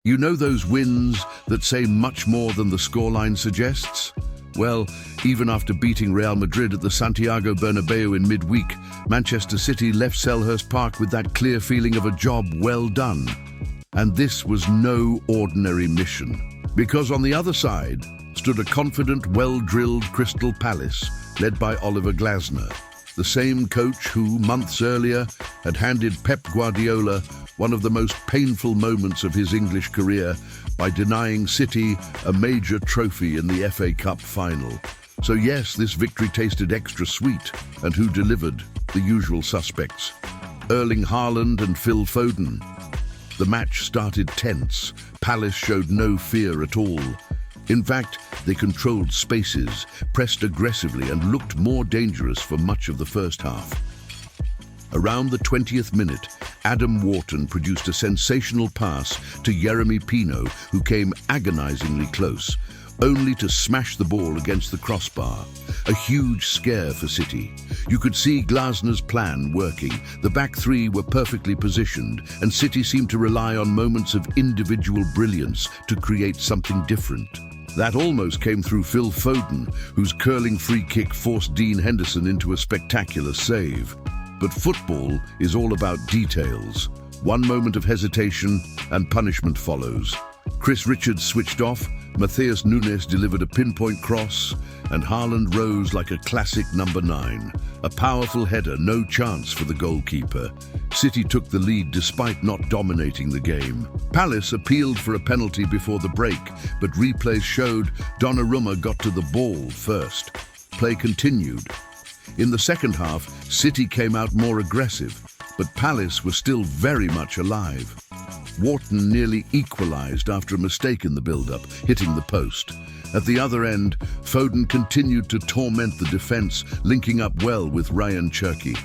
You know those wins that say much more than the scoreline suggests? Well, even after beating Real Madrid at the Santiago Bernabeu in midweek, Manchester City left Selhurst Park with that clear feeling of a job well done. And this was no ordinary mission, because on the other side stood a confident, well-drilled Crystal Palace, led by Oliver Glasner, the same coach who, months earlier, had handed Pep Guardiola one of the most painful moments of his English career by denying City a major trophy in the FA Cup final. So yes, this victory tasted extra sweet, and who delivered? The usual suspects: Erling Haaland and Phil Foden. The match started tense. Palace showed no fear at all. In fact, they controlled spaces, pressed aggressively, and looked more dangerous for much of the first half. Around the 20th minute, Adam Wharton produced a sensational pass to Yeremy Pino, who came agonizingly close, only to smash the ball against the crossbar. A huge scare for City. You could see Glasner's plan working. The back three were perfectly positioned, and City seemed to rely on moments of individual brilliance to create something different. That almost came through Phil Foden, whose curling free kick forced Dean Henderson into a spectacular save. But football is all about details. One moment of hesitation and punishment follows. Chris Richards switched off, Matheus Nunes delivered a pinpoint cross, and Haaland rose like a classic number 9. A powerful header, no chance for the goalkeeper. City took the lead despite not dominating the game. Palace appealed for a penalty before the break, but replays showed Donnarumma got to the ball first. Play continued. In the second half, City came out more aggressive, but Palace was still very much alive. Wharton nearly equalised after a mistake in the build-up, hitting the post. At the other end, Foden continued to torment the defence, linking up well with Ryan Cherki.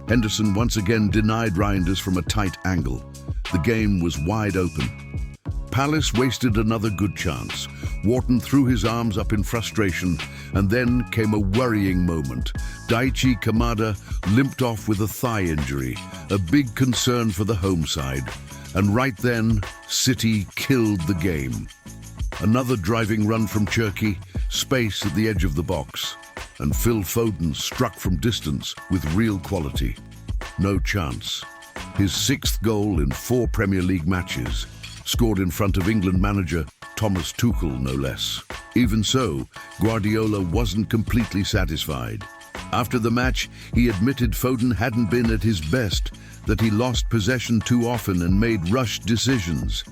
Henderson once again denied Reinders from a tight angle. The game was wide open. Palace wasted another good chance. Wharton threw his arms up in frustration, and then came a worrying moment. Daichi Kamada limped off with a thigh injury, a big concern for the home side. And right then, City killed the game. Another driving run from Cherki, space at the edge of the box, and Phil Foden struck from distance with real quality. No chance. His 6th goal in 4 Premier League matches, scored in front of England manager Thomas Tuchel, no less. Even so, Guardiola wasn't completely satisfied. After the match, he admitted Foden hadn't been at his best, that he lost possession too often and made rushed decisions.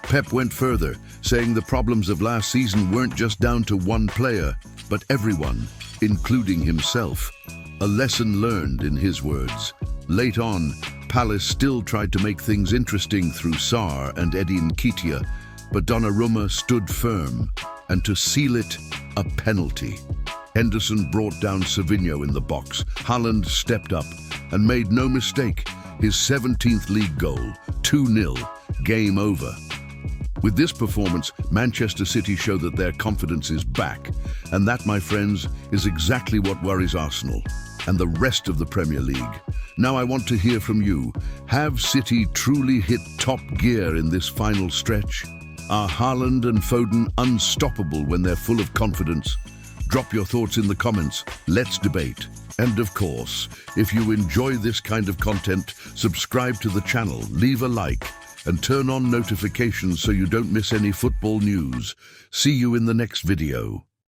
Pep went further, saying the problems of last season weren't just down to one player, but everyone, including himself. A lesson learned, in his words. Late on, Palace still tried to make things interesting through Sarr and Edin Nketiah, but Donnarumma stood firm, and to seal it, a penalty. Henderson brought down Savinho in the box. Haaland stepped up and made no mistake. His 17th league goal, 2-0, game over. With this performance, Manchester City show that their confidence is back. And that, my friends, is exactly what worries Arsenal and the rest of the Premier League. Now I want to hear from you. Have City truly hit top gear in this final stretch? Are Haaland and Foden unstoppable when they're full of confidence? Drop your thoughts in the comments. Let's debate. And of course, if you enjoy this kind of content, subscribe to the channel, leave a like, and turn on notifications so you don't miss any football news. See you in the next video.